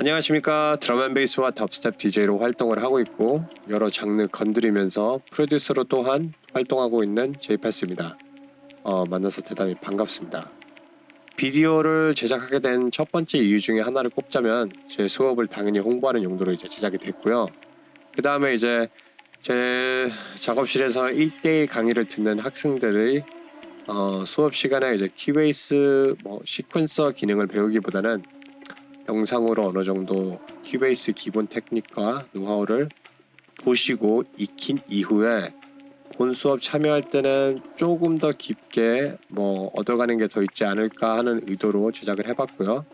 안녕하십니까. 드럼앤베이스와 덥스텝 DJ로 활동을 하고 있고 여러 장르 건드리면서 프로듀서로 또한 활동하고 있는 제이패스입니다. 만나서 대단히 반갑습니다. 비디오를 제작하게 된 첫 번째 이유 중에 하나를 꼽자면 제 수업을 당연히 홍보하는 용도로 이제 제작이 됐고요. 그 다음에 이제 제 작업실에서 1대1 강의를 듣는 학생들의 수업 시간에 이제 키베이스 시퀀서 기능을 배우기보다는 영상으로 어느 정도 키베이스 기본 테크닉과 노하우를 보시고 익힌 이후에 본 수업 참여할 때는 조금 더 깊게 얻어가는 게 더 있지 않을까 하는 의도로 제작을 해봤고요.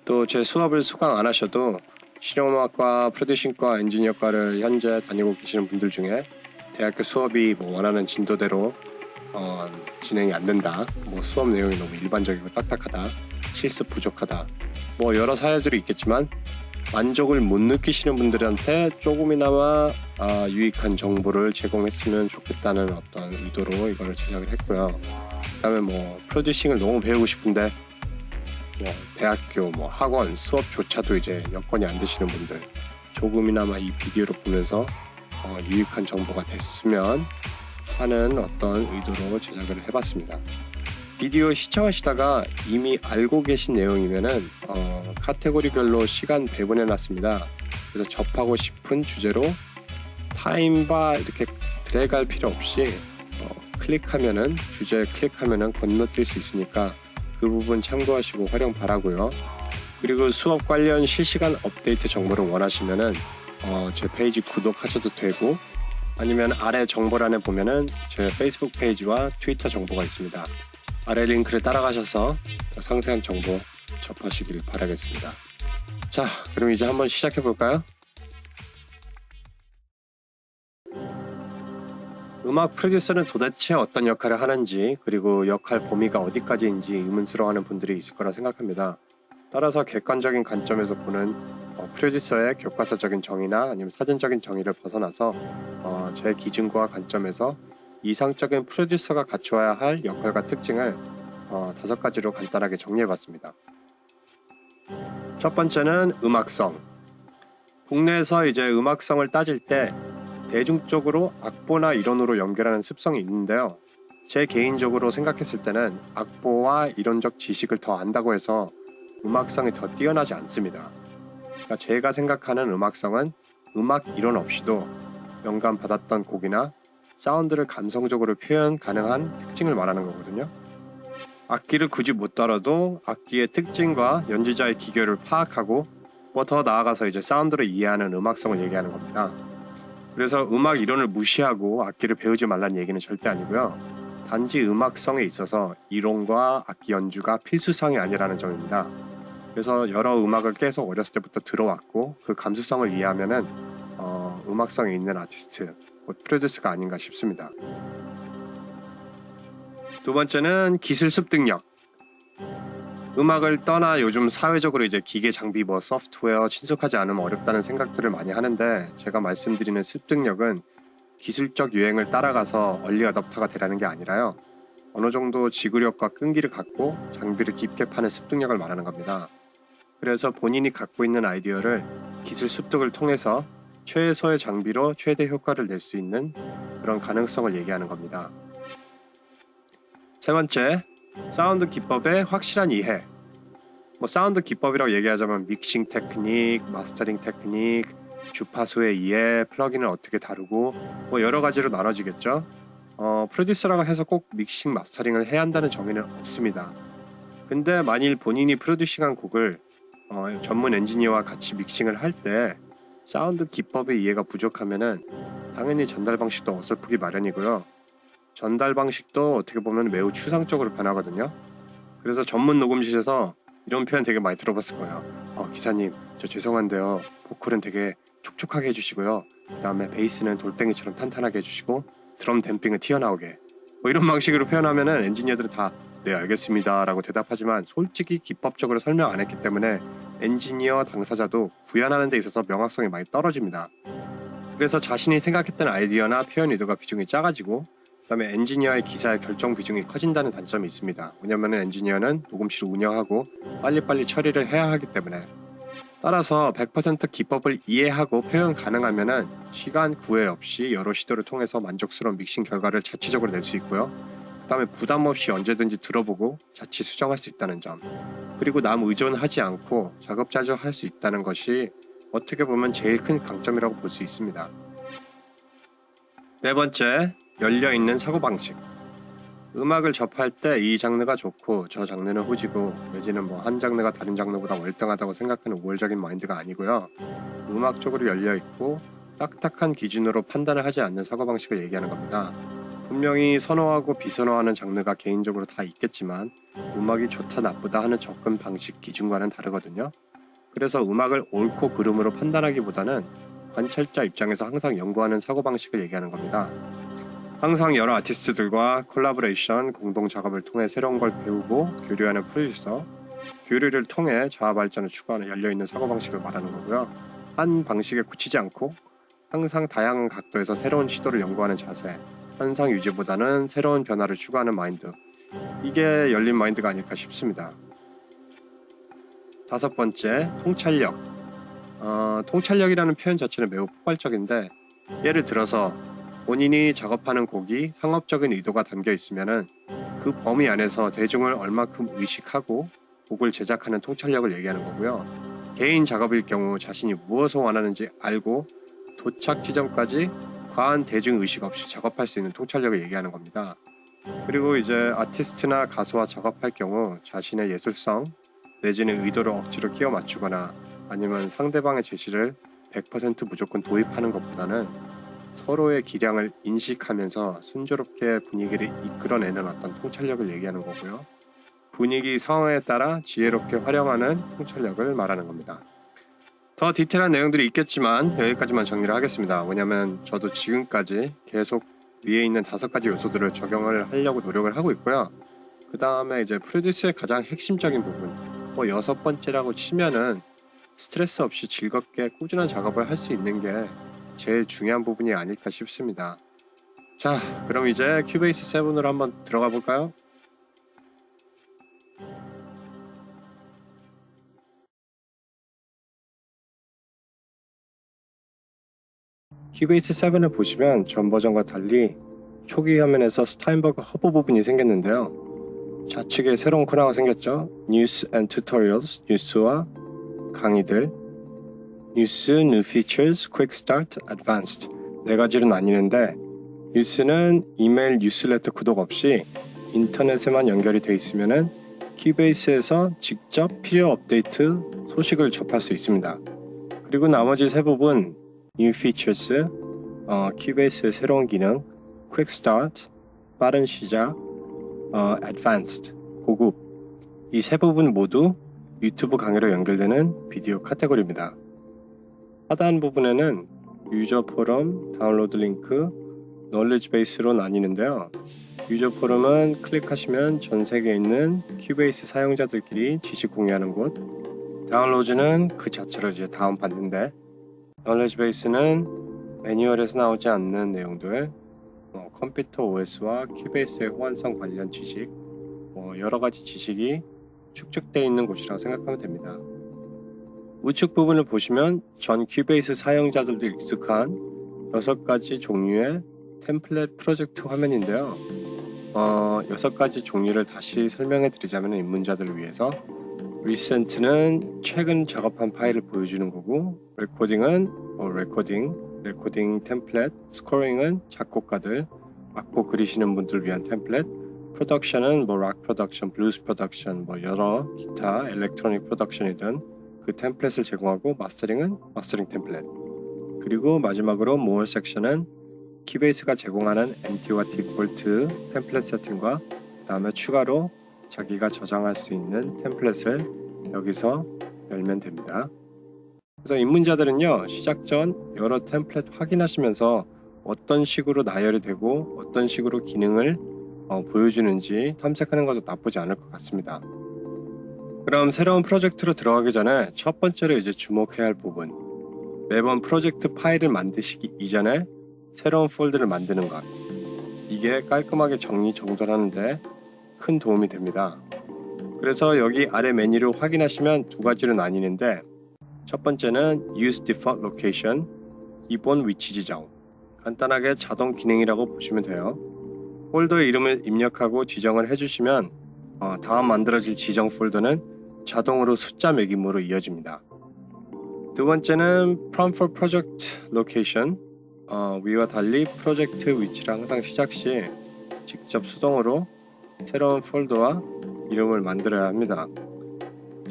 또 제 수업을 수강 안 하셔도 실용음악과 프로듀싱과 엔지니어과를 현재 다니고 계시는 분들 중에 대학교 수업이 원하는 진도대로 진행이 안 된다, 수업 내용이 너무 일반적이고 딱딱하다, 실습 부족하다, 여러 사례들이 있겠지만 만족을 못 느끼시는 분들한테 조금이나마 유익한 정보를 제공했으면 좋겠다는 어떤 의도로 이거를 제작을 했고요. 그 다음에 프로듀싱을 너무 배우고 싶은데 대학교 학원 수업조차도 이제 여건이 안 되시는 분들, 조금이나마 이 비디오를 보면서 유익한 정보가 됐으면 하는 어떤 의도로 제작을 해봤습니다. 비디오 시청하시다가 이미 알고 계신 내용이면은 카테고리별로 시간 배분해 놨습니다. 그래서 접하고 싶은 주제로 타임바 이렇게 드래그할 필요 없이 클릭하면은, 주제 클릭하면은 건너뛸 수 있으니까 그 부분 참고하시고 활용 바라고요. 그리고 수업 관련 실시간 업데이트 정보를 원하시면은 제 페이지 구독하셔도 되고, 아니면 아래 정보란에 보면은 제 페이스북 페이지와 트위터 정보가 있습니다. 아래 링크를 따라가셔서 상세한 정보 접하시길 바라겠습니다. 자, 그럼 이제 한번 시작해 볼까요? 음악 프로듀서는 도대체 어떤 역할을 하는지, 그리고 역할 범위가 어디까지인지 의문스러워하는 분들이 있을 거라 생각합니다. 따라서 객관적인 관점에서 보는 프로듀서의 교과서적인 정의나 아니면 사전적인 정의를 벗어나서 제 기준과 관점에서 이상적인 프로듀서가 갖추어야 할 역할과 특징을 5가지로 간단하게 정리해봤습니다. 첫 번째는 음악성. 국내에서 이제 음악성을 따질 때 대중적으로 악보나 이론으로 연결하는 습성이 있는데요. 제 개인적으로 생각했을 때는 악보와 이론적 지식을 더 안다고 해서 음악성이 더 뛰어나지 않습니다. 그러니까 제가 생각하는 음악성은 음악 이론 없이도 영감 받았던 곡이나 사운드를 감성적으로 표현 가능한 특징을 말하는 거거든요. 악기를 굳이 못 다뤄도 악기의 특징과 연주자의 기교를 파악하고 더 나아가서 이제 사운드를 이해하는 음악성을 얘기하는 겁니다. 그래서 음악 이론을 무시하고 악기를 배우지 말라는 얘기는 절대 아니고요. 단지 음악성에 있어서 이론과 악기 연주가 필수사항이 아니라는 점입니다. 그래서 여러 음악을 계속 어렸을 때부터 들어왔고 그 감수성을 이해하면은 음악성이 있는 아티스트, 프로듀서가 아닌가 싶습니다. 두 번째는 기술 습득력. 음악을 떠나 요즘 사회적으로 이제 기계 장비, 소프트웨어 친숙하지 않으면 어렵다는 생각들을 많이 하는데, 제가 말씀드리는 습득력은 기술적 유행을 따라가서 얼리 어댑터가 되라는 게 아니라요, 어느 정도 지구력과 끈기를 갖고 장비를 깊게 파는 습득력을 말하는 겁니다. 그래서 본인이 갖고 있는 아이디어를 기술 습득을 통해서 최소의 장비로 최대 효과를 낼 수 있는 그런 가능성을 얘기하는 겁니다. 세 번째, 사운드 기법의 확실한 이해. 사운드 기법이라고 얘기하자면 믹싱 테크닉, 마스터링 테크닉, 주파수의 이해, 플러긴을 어떻게 다루고 여러 가지로 나눠지겠죠. 프로듀서라고 해서 꼭 믹싱, 마스터링을 해야 한다는 정의는 없습니다. 근데 만일 본인이 프로듀싱한 곡을 전문 엔지니어와 같이 믹싱을 할 때 사운드 기법의 이해가 부족하면은 당연히 전달 방식도 어설프기 마련이고요. 전달 방식도 어떻게 보면 매우 추상적으로 변하거든요. 그래서 전문 녹음실에서 이런 표현 되게 많이 들어봤을 거예요. 기사님, 저 죄송한데요, 보컬은 되게 촉촉하게 해주시고요, 그 다음에 베이스는 돌덩이처럼 탄탄하게 해주시고 드럼 댐핑은 튀어나오게, 이런 방식으로 표현하면은 엔지니어들은 다 네 알겠습니다 라고 대답하지만 솔직히 기법적으로 설명 안 했기 때문에 엔지니어 당사자도 구현하는 데 있어서 명확성이 많이 떨어집니다. 그래서 자신이 생각했던 아이디어나 표현 의도가 비중이 작아지고, 그 다음에 엔지니어의 기사의 결정 비중이 커진다는 단점이 있습니다. 왜냐면 엔지니어는 녹음실을 운영하고 빨리빨리 처리를 해야 하기 때문에. 따라서 100% 기법을 이해하고 표현 가능하면은 시간 구애 없이 여러 시도를 통해서 만족스러운 믹싱 결과를 자체적으로 낼 수 있고요. 그다음에 부담 없이 언제든지 들어보고 자취 수정할 수 있다는 점, 그리고 남 의존하지 않고 자급자족할 수 있다는 것이 어떻게 보면 제일 큰 강점이라고 볼 수 있습니다. 네 번째, 열려있는 사고방식. 음악을 접할 때 이 장르가 좋고 저 장르는 후지고 내지는 한 장르가 다른 장르보다 월등하다고 생각하는 우월적인 마인드가 아니고요. 음악적으로 열려있고 딱딱한 기준으로 판단을 하지 않는 사고방식을 얘기하는 겁니다. 분명히 선호하고 비선호하는 장르가 개인적으로 다 있겠지만 음악이 좋다 나쁘다 하는 접근 방식 기준과는 다르거든요. 그래서 음악을 옳고 그름으로 판단하기보다는 관찰자 입장에서 항상 연구하는 사고방식을 얘기하는 겁니다. 항상 여러 아티스트들과 콜라보레이션, 공동 작업을 통해 새로운 걸 배우고 교류하는 프로듀서, 교류를 통해 자아 발전을 추구하는 열려있는 사고방식을 말하는 거고요. 한 방식에 굳히지 않고 항상 다양한 각도에서 새로운 시도를 연구하는 자세, 현상 유지보다는 새로운 변화를 추구하는 마인드, 이게 열린 마인드가 아닐까 싶습니다. 다섯 번째, 통찰력. 통찰력이라는 표현 자체는 매우 폭발적인데, 예를 들어서 본인이 작업하는 곡이 상업적인 의도가 담겨 있으면은 그 범위 안에서 대중을 얼마큼 의식하고 곡을 제작하는 통찰력을 얘기하는 거고요. 개인 작업일 경우 자신이 무엇을 원하는지 알고 도착 지점까지 과한 대중 의식 없이 작업할 수 있는 통찰력을 얘기하는 겁니다. 그리고 이제 아티스트나 가수와 작업할 경우 자신의 예술성 내지는 의도를 억지로 끼워 맞추거나 아니면 상대방의 제시를 100% 무조건 도입하는 것보다는 서로의 기량을 인식하면서 순조롭게 분위기를 이끌어내는 어떤 통찰력을 얘기하는 거고요. 분위기 상황에 따라 지혜롭게 활용하는 통찰력을 말하는 겁니다. 더 디테일한 내용들이 있겠지만 여기까지만 정리를 하겠습니다. 왜냐면 저도 지금까지 계속 위에 있는 5가지 요소들을 적용을 하려고 노력을 하고 있고요. 그 다음에 이제 프로듀스의 가장 핵심적인 부분, 6번째라고 치면은 스트레스 없이 즐겁게 꾸준한 작업을 할 수 있는 게 제일 중요한 부분이 아닐까 싶습니다. 자, 그럼 이제 큐베이스 7으로 한번 들어가 볼까요? 큐베이스 7을 보시면 전 버전과 달리 초기 화면에서 스타인버그 허브 부분이 생겼는데요. 좌측에 새로운 코너가 생겼죠. News and Tutorials, 뉴스와 강의들, 뉴스, New Features, Quick Start, Advanced 4가지로 나뉘는데, 뉴스는 이메일 뉴스레터 구독 없이 인터넷에만 연결이 돼 있으면은 큐베이스에서 직접 필요 업데이트 소식을 접할 수 있습니다. 그리고 나머지 세 부분 New Features, 큐베이스의 새로운 기능, Quick Start, 빠른 시작, Advanced, 고급, 이 세 부분 모두 유튜브 강의로 연결되는 비디오 카테고리입니다. 하단 부분에는 유저 포럼, 다운로드 링크, 널리지 베이스로 나뉘는데요. 유저 포럼은 클릭하시면 전 세계에 있는 큐베이스 사용자들끼리 지식 공유하는 곳, 다운로드는 그 자체로 이제 다운받는데, 널리지 베이스는 매뉴얼에서 나오지 않는 내용들, 컴퓨터 OS와 큐베이스의 호환성 관련 지식, 여러가지 지식이 축적되어 있는 곳이라고 생각하면 됩니다. 우측 부분을 보시면 전 큐베이스 사용자들도 익숙한 6가지 종류의 템플릿 프로젝트 화면인데요. 6가지 종류를 다시 설명해 드리자면 입문자들을 위해서, Recent는 최근 작업한 파일을 보여주는 거고, Recording은 레코딩 템플릿, Scoring은 작곡가들, 악보 그리시는 분들을 위한 템플릿, Production은 락 프로덕션, 블루스 프로덕션, 여러 기타 일렉트로닉 프로덕션이든 그 템플릿을 제공하고, 마스터링은 마스터링 템플릿, 그리고 마지막으로 More 섹션은 큐베이스가 제공하는 MT와 디폴트 템플릿 세팅과 그 다음에 추가로 자기가 저장할 수 있는 템플릿을 여기서 열면 됩니다. 그래서 입문자들은요, 시작 전 여러 템플릿 확인하시면서 어떤 식으로 나열이 되고 어떤 식으로 기능을 보여주는지 탐색하는 것도 나쁘지 않을 것 같습니다. 그럼 새로운 프로젝트로 들어가기 전에 첫 번째로 이제 주목해야 할 부분, 매번 프로젝트 파일을 만드시기 이전에 새로운 폴더를 만드는 것, 이게 깔끔하게 정리정돈하는데 큰 도움이 됩니다. 그래서 여기 아래 메뉴를 확인하시면 2가지로 나뉘는데, 첫 번째는 Use Default Location, 기본 위치 지정. 간단하게 자동 기능이라고 보시면 돼요. 폴더의 이름을 입력하고 지정을 해주시면 다음 만들어질 지정 폴더는 자동으로 숫자 매김으로 이어집니다. 두 번째는 Prompt for Project Location. 위와 달리 프로젝트 위치를 항상 시작 시 직접 수동으로 새로운 폴더와 이름을 만들어야 합니다.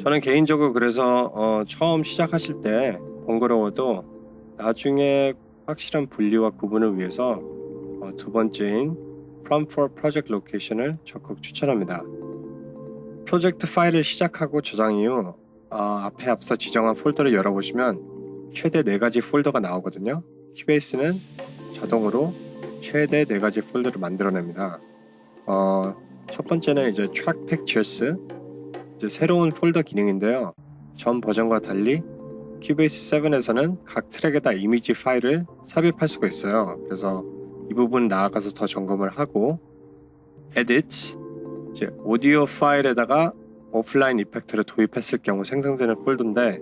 저는 개인적으로 그래서 처음 시작하실 때 번거로워도 나중에 확실한 분리와 구분을 위해서 두 번째인 Prompt for Project Location을 적극 추천합니다. 프로젝트 파일을 시작하고 저장 이후 앞에 앞서 지정한 폴더를 열어보시면 최대 4가지 폴더가 나오거든요. 키베이스는 자동으로 최대 4가지 폴더를 만들어냅니다. 첫 번째는 이제 Track Pictures, 이제 새로운 폴더 기능인데요. 전 버전과 달리 키베이스 7에서는 각 트랙에다 이미지 파일을 삽입할 수가 있어요. 그래서 이 부분 나아가서 더 점검을 하고 Edit, 이제 오디오 파일에다가 오프라인 이펙트를 도입했을 경우 생성되는 폴더인데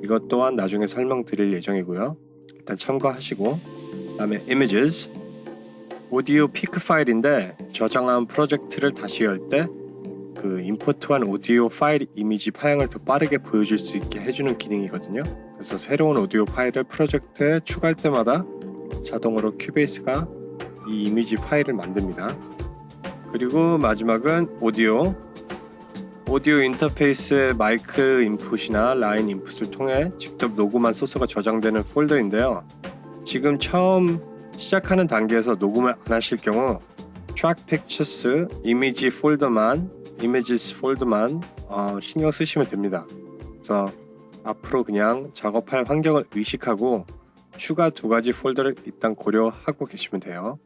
이것 또한 나중에 설명드릴 예정이고요. 일단 참고하시고, 그 다음에 Images, 오디오 피크 파일인데 저장한 프로젝트를 다시 열 때 그 임포트한 오디오 파일 이미지 파형을 더 빠르게 보여줄 수 있게 해주는 기능이거든요. 그래서 새로운 오디오 파일을 프로젝트에 추가할 때마다 자동으로 큐베이스가 이 이미지 파일을 만듭니다. 그리고 마지막은 오디오 인터페이스의 마이크 인풋이나 라인 인풋을 통해 직접 녹음한 소스가 저장되는 폴더인데요. 지금 처음 시작하는 단계에서 녹음을 안 하실 경우 Track Pictures Images 폴더만 신경 쓰시면 됩니다. 그래서 앞으로 그냥 작업할 환경을 의식하고 추가 2가지 폴더를 일단 고려하고 계시면 돼요.